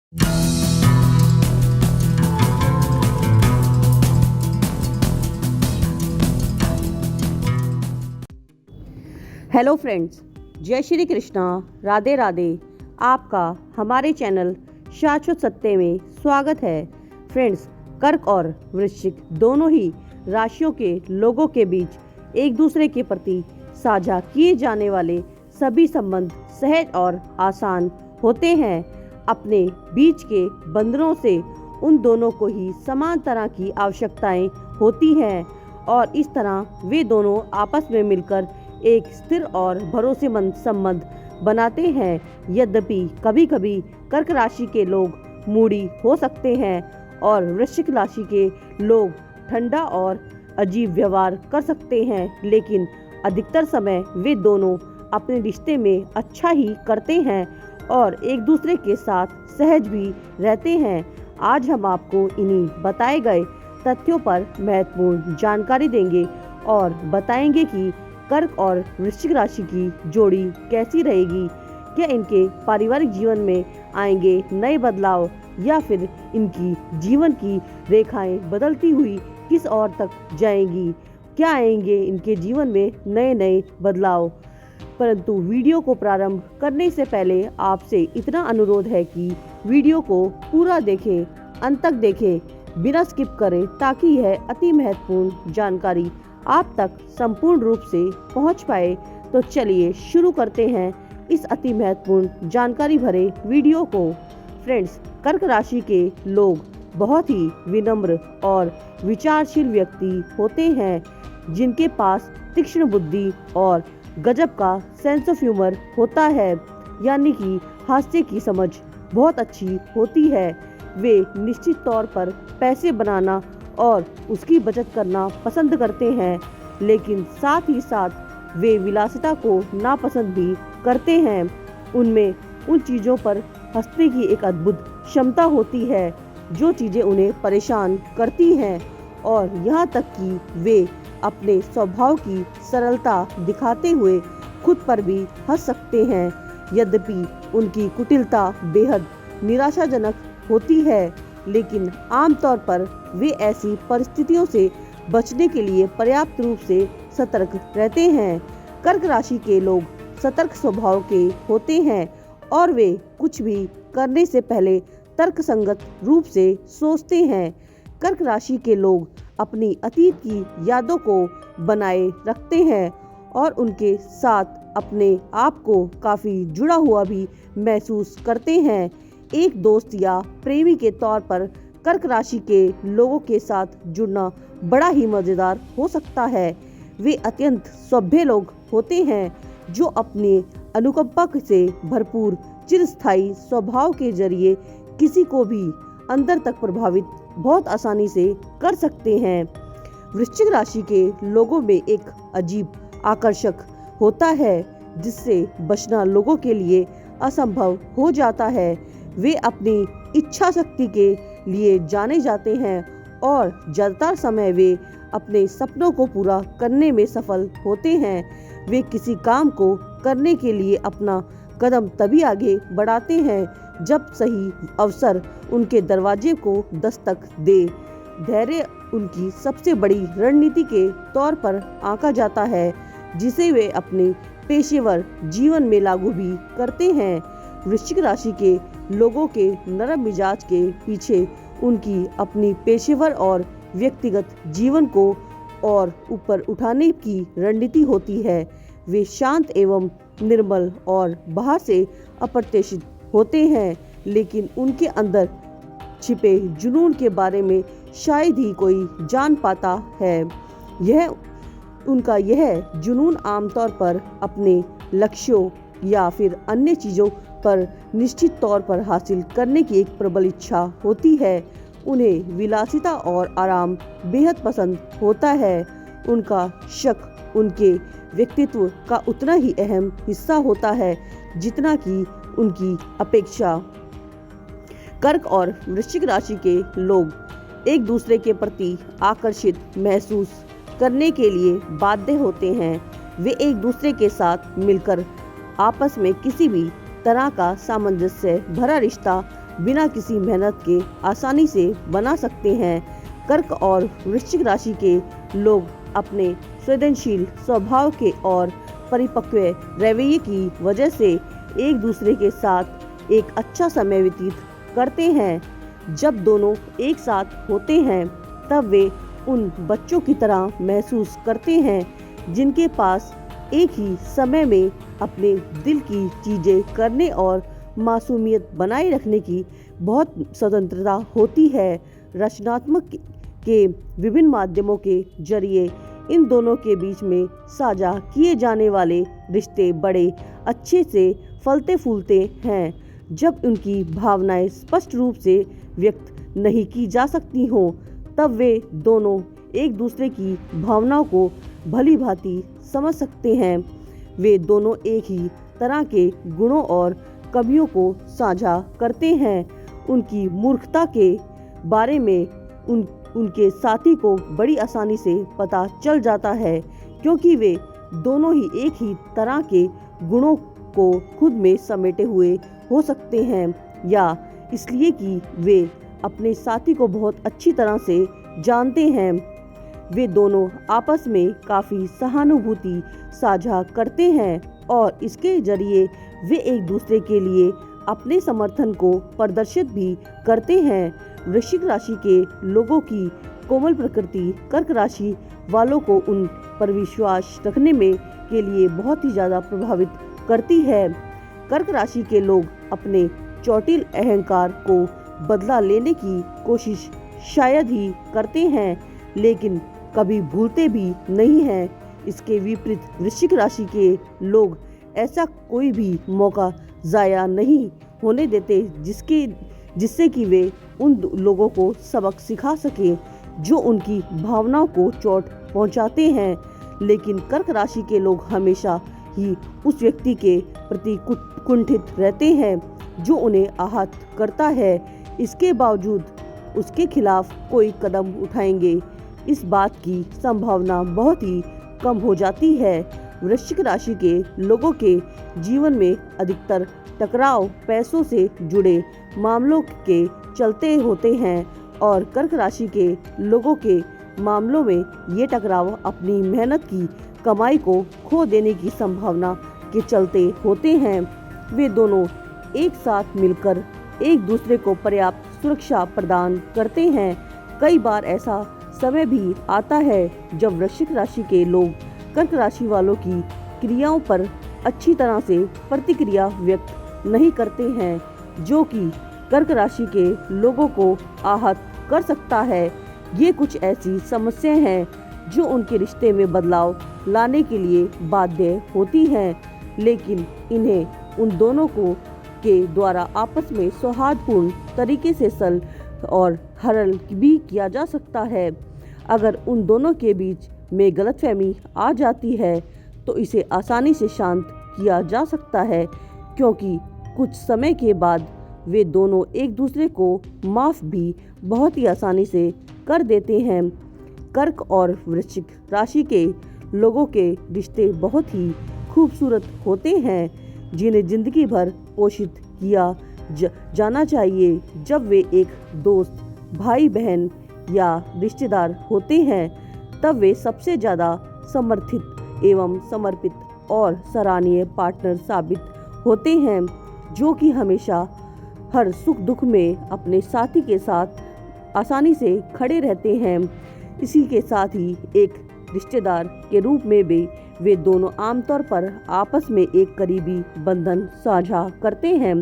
Hello friends, जय श्री कृष्णा, राधे राधे। आपका हमारे चैनल शाश्वत सत्य में स्वागत है। फ्रेंड्स, कर्क और वृश्चिक दोनों ही राशियों के लोगों के बीच एक दूसरे के प्रति साझा किए जाने वाले सभी संबंध सहज और आसान होते हैं। अपने बीच के बंधनों से उन दोनों को ही समान तरह की आवश्यकताएं होती हैं और इस तरह वे दोनों आपस में मिलकर एक स्थिर और भरोसेमंद संबंध बनाते हैं। यद्यपि कभी कभी कर्क राशि के लोग मूडी हो सकते हैं और वृश्चिक राशि के लोग ठंडा और अजीब व्यवहार कर सकते हैं, लेकिन अधिकतर समय वे दोनों अपने रिश्ते में अच्छा ही करते हैं और एक दूसरे के साथ सहज भी रहते हैं। आज हम आपको इन्हीं बताए गए तथ्यों पर महत्वपूर्ण जानकारी देंगे और बताएंगे कि कर्क और वृश्चिक राशि की जोड़ी कैसी रहेगी, क्या इनके पारिवारिक जीवन में आएंगे नए बदलाव या फिर इनकी जीवन की रेखाएं बदलती हुई किस ओर तक जाएंगी, क्या आएंगे इनके जीवन में नए नए बदलाव। परंतु वीडियो को प्रारंभ करने से पहले आपसे इतना अनुरोध है कि वीडियो को पूरा देखें, अंत तक देखें, बिना स्किप करें, ताकि यह अति महत्वपूर्ण जानकारी आप तक संपूर्ण रूप से पहुंच पाए। तो चलिए शुरू करते हैं इस अति महत्वपूर्ण जानकारी भरे वीडियो को। फ्रेंड्स, कर्क राशि के लोग बहुत ही विनम्र और विचारशील व्यक्ति होते हैं, जिनके पास तीक्ष्ण बुद्धि और गजब का सेंस ऑफ ह्यूमर होता है, यानी कि हास्य की समझ बहुत अच्छी होती है। वे निश्चित तौर पर पैसे बनाना और उसकी बचत करना पसंद करते हैं, लेकिन साथ ही साथ वे विलासिता को नापसंद भी करते हैं। उनमें उन चीज़ों पर हंसने की एक अद्भुत क्षमता होती है जो चीज़ें उन्हें परेशान करती हैं, और यहाँ तक कि वे अपने स्वभाव की सरलता दिखाते हुए खुद पर भी हंस सकते हैं। यद्यपि उनकी कुटिलता बेहद निराशाजनक होती है, लेकिन आमतौर पर वे ऐसी परिस्थितियों से बचने के लिए पर्याप्त रूप से सतर्क रहते हैं। कर्क राशि के लोग सतर्क स्वभाव के होते हैं और वे कुछ भी करने से पहले तर्कसंगत रूप से सोचते हैं। कर्क राशि के लोग अपनी अतीत की यादों को बनाए रखते हैं और उनके साथ अपने आप को काफ़ी जुड़ा हुआ भी महसूस करते हैं। एक दोस्त या प्रेमी के तौर पर कर्क राशि के लोगों के साथ जुड़ना बड़ा ही मज़ेदार हो सकता है। वे अत्यंत सभ्य लोग होते हैं जो अपने अनुकंपा से भरपूर चिरस्थायी स्वभाव के जरिए किसी को भी अंदर तक प्रभावित बहुत आसानी से कर सकते हैं। वृश्चिक राशि के लोगों में एक अजीब आकर्षक होता है जिससे बचना लोगों के लिए असंभव हो जाता है। वे अपनी इच्छा शक्ति के लिए जाने जाते हैं और ज़्यादातर समय वे अपने सपनों को पूरा करने में सफल होते हैं। वे किसी काम को करने के लिए अपना कदम तभी आगे बढ़ाते हैं जब सही अवसर उनके दरवाजे को दस्तक दे। धैर्य उनकी सबसे बड़ी रणनीति के तौर पर आंका जाता है, जिसे वे अपने पेशेवर जीवन में लागू भी करते हैं। वृश्चिक राशि के लोगों के नरम मिजाज के पीछे उनकी अपनी पेशेवर और व्यक्तिगत जीवन को और ऊपर उठाने की रणनीति होती है। वे शांत एवं निर्मल और बाहर से अप्रत्याशित होते हैं, लेकिन उनके अंदर छिपे जुनून के बारे में शायद ही कोई जान पाता है। यह जुनून आमतौर पर अपने लक्ष्यों या फिर अन्य चीज़ों पर निश्चित तौर पर हासिल करने की एक प्रबल इच्छा होती है। उन्हें विलासिता और आराम बेहद पसंद होता है। उनका शक उनके व्यक्तित्व का उतना ही अहम हिस्सा होता है जितना कि उनकी अपेक्षा। कर्क और वृश्चिक राशि के लोग एक दूसरे के प्रति आकर्षित महसूस करने के लिए बाध्य होते हैं। वे एक दूसरे के साथ मिलकर आपस में किसी भी तरह का सामंजस्य भरा रिश्ता बिना किसी मेहनत के आसानी से बना सकते हैं। कर्क और वृश्चिक राशि के लोग अपने संवेदनशील स्वभाव के और परिपक्व रवैये की वजह से एक दूसरे के साथ एक अच्छा समय व्यतीत करते हैं। जब दोनों एक साथ होते हैं तब वे उन बच्चों की तरह महसूस करते हैं जिनके पास एक ही समय में अपने दिल की चीजें करने और मासूमियत बनाए रखने की बहुत स्वतंत्रता होती है। रचनात्मक के विभिन्न माध्यमों के जरिए इन दोनों के बीच में साझा किए जाने वाले रिश्ते बड़े अच्छे से फलते फूलते हैं। जब उनकी भावनाएं स्पष्ट रूप से व्यक्त नहीं की जा सकती हों तब वे दोनों एक दूसरे की भावनाओं को भली भांति समझ सकते हैं। वे दोनों एक ही तरह के गुणों और कमियों को साझा करते हैं। उनकी मूर्खता के बारे में उनके साथी को बड़ी आसानी से पता चल जाता है क्योंकि वे दोनों ही एक ही तरह के गुणों को खुद में समेटे हुए हो सकते हैं या इसलिए कि वे अपने साथी को बहुत अच्छी तरह से जानते हैं। वे दोनों आपस में काफ़ी सहानुभूति साझा करते हैं और इसके जरिए वे एक दूसरे के लिए अपने समर्थन को प्रदर्शित भी करते हैं। वृश्चिक राशि के लोगों की कोमल प्रकृति कर्क राशि वालों को उन पर विश्वास रखने में के लिए बहुत ही ज़्यादा प्रभावित करती है। कर्क राशि के लोग अपने चोटिल अहंकार को बदला लेने की कोशिश शायद ही करते हैं लेकिन कभी भूलते भी नहीं हैं। इसके विपरीत वृश्चिक राशि के लोग ऐसा कोई भी मौका ज़ाया नहीं होने देते जिससे कि वे उन लोगों को सबक सिखा सकें जो उनकी भावनाओं को चोट पहुंचाते हैं। लेकिन कर्क राशि के लोग हमेशा ही उस व्यक्ति के प्रति कुंठित रहते हैं जो उन्हें आहत करता है। इसके बावजूद उसके खिलाफ कोई कदम उठाएंगे इस बात की संभावना बहुत ही कम हो जाती है। वृश्चिक राशि के लोगों के जीवन में अधिकतर टकराव पैसों से जुड़े मामलों के चलते होते हैं और कर्क राशि के लोगों के मामलों में ये टकराव अपनी मेहनत की कमाई को खो देने की संभावना के चलते होते हैं। वे दोनों एक साथ मिलकर एक दूसरे को पर्याप्त सुरक्षा प्रदान करते हैं। कई बार ऐसा समय भी आता है जब वृश्चिक राशि के लोग कर्क राशि वालों की क्रियाओं पर अच्छी तरह से प्रतिक्रिया व्यक्त नहीं करते हैं जो कि कर्क राशि के लोगों को आहत कर सकता है। ये कुछ ऐसी समस्याएं हैं जो उनके रिश्ते में बदलाव लाने के लिए बाध्य होती हैं लेकिन इन्हें उन दोनों को के द्वारा आपस में सौहार्दपूर्ण तरीके से सल और हल भी किया जा सकता है। अगर उन दोनों के बीच में गलतफहमी आ जाती है तो इसे आसानी से शांत किया जा सकता है क्योंकि कुछ समय के बाद वे दोनों एक दूसरे को माफ़ भी बहुत ही आसानी से कर देते हैं। कर्क और वृश्चिक राशि के लोगों के रिश्ते बहुत ही खूबसूरत होते हैं जिन्हें जिंदगी भर पोषित किया जाना चाहिए। जब वे एक दोस्त, भाई बहन या रिश्तेदार होते हैं तब वे सबसे ज़्यादा समर्थित एवं समर्पित और सराहनीय पार्टनर साबित होते हैं जो कि हमेशा हर सुख दुख में अपने साथी के साथ आसानी से खड़े रहते हैं। इसी के साथ ही एक रिश्तेदार के रूप में भी वे दोनों आमतौर पर आपस में एक करीबी बंधन साझा करते हैं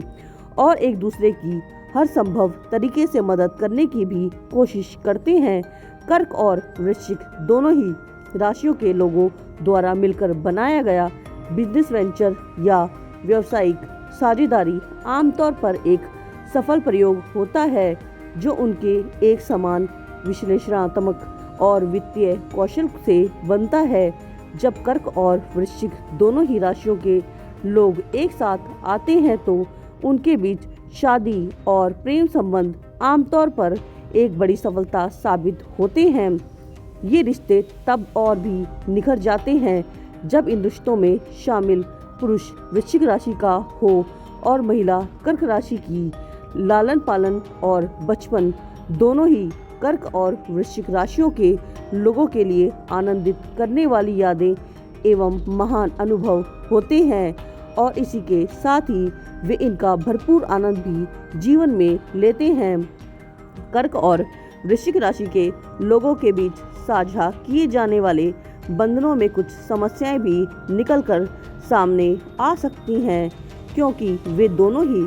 और एक दूसरे की हर संभव तरीके से मदद करने की भी कोशिश करते हैं। कर्क और वृश्चिक दोनों ही राशियों के लोगों द्वारा मिलकर बनाया गया बिजनेस वेंचर या व्यावसायिक साझेदारी आमतौर पर एक सफल प्रयोग होता है जो उनके एक समान विश्लेषणात्मक और वित्तीय कौशल से बनता है। जब कर्क और वृश्चिक दोनों ही राशियों के लोग एक साथ आते हैं तो उनके बीच शादी और प्रेम संबंध आमतौर पर एक बड़ी सफलता साबित होते हैं। ये रिश्ते तब और भी निखर जाते हैं जब इन रिश्तों में शामिल पुरुष वृश्चिक राशि का हो और महिला कर्क राशि की लालन पालन और बचपन दोनों ही कर्क और वृश्चिक राशियों के लोगों के लिए आनंदित करने वाली यादें एवं महान अनुभव होते हैं और इसी के साथ ही वे इनका भरपूर आनंद भी जीवन में लेते हैं। कर्क और वृश्चिक राशि के लोगों के बीच साझा किए जाने वाले बंधनों में कुछ समस्याएं भी निकलकर सामने आ सकती हैं, क्योंकि वे दोनों ही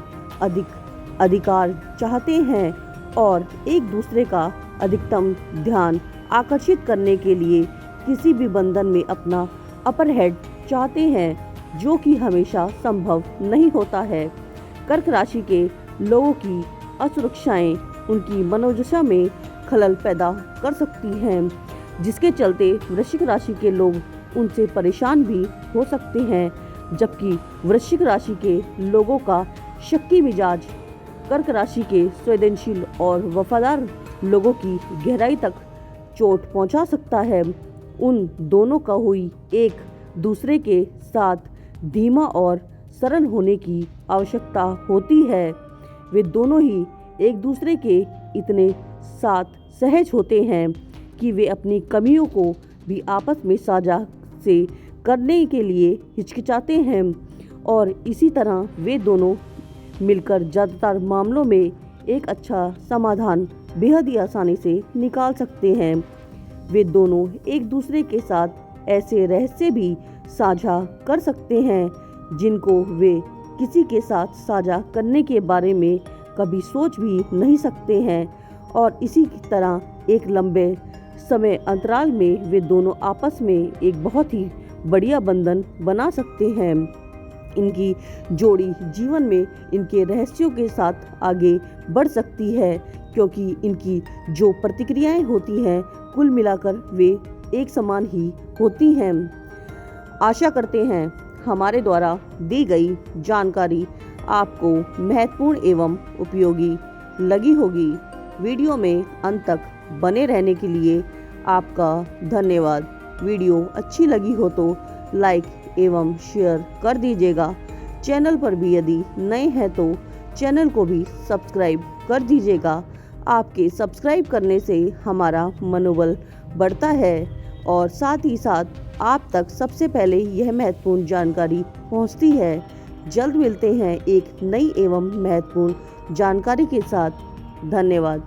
अधिकार चाहते हैं और एक दूसरे का अधिकतम ध्यान आकर्षित करने के लिए किसी भी बंधन में अपना अपर हेड चाहते हैं, जो कि हमेशा संभव नहीं होता है। कर्क राशि के लोगों की असुरक्षाएं उनकी मनोदशा में खलल पैदा कर सकती हैं, जिसके चलते वृश्चिक राशि के लोग उनसे परेशान भी हो सकते हैं, जबकि वृश्चिक राशि के लोगों का शक्की मिजाज कर्क राशि के संवेदनशील और वफादार लोगों की गहराई तक चोट पहुंचा सकता है। उन दोनों का हुई एक दूसरे के साथ धीमा और सरल होने की आवश्यकता होती है। वे दोनों ही एक दूसरे के इतने साथ सहज होते हैं कि वे अपनी कमियों को भी आपस में साझा से करने के लिए हिचकिचाते हैं और इसी तरह वे दोनों मिलकर ज़्यादातर मामलों में एक अच्छा समाधान बेहद ही आसानी से निकाल सकते हैं। वे दोनों एक दूसरे के साथ ऐसे रहस्य भी साझा कर सकते हैं जिनको वे किसी के साथ साझा करने के बारे में कभी सोच भी नहीं सकते हैं और इसी की तरह एक लंबे समय अंतराल में वे दोनों आपस में एक बहुत ही बढ़िया बंधन बना सकते हैं। इनकी जोड़ी जीवन में इनके रहस्यों के साथ आगे बढ़ सकती है, क्योंकि इनकी जो प्रतिक्रियाएं होती हैं कुल मिलाकर वे एक समान ही होती हैं। आशा करते हैं हमारे द्वारा दी गई जानकारी आपको महत्वपूर्ण एवं उपयोगी लगी होगी। वीडियो में अंत तक बने रहने के लिए आपका धन्यवाद। वीडियो अच्छी लगी हो तो लाइक एवं शेयर कर दीजिएगा। चैनल पर भी यदि नए हैं तो चैनल को भी सब्सक्राइब कर दीजिएगा। आपके सब्सक्राइब करने से हमारा मनोबल बढ़ता है और साथ ही साथ आप तक सबसे पहले यह महत्वपूर्ण जानकारी पहुंचती है। जल्द मिलते हैं एक नई एवं महत्वपूर्ण जानकारी के साथ। धन्यवाद।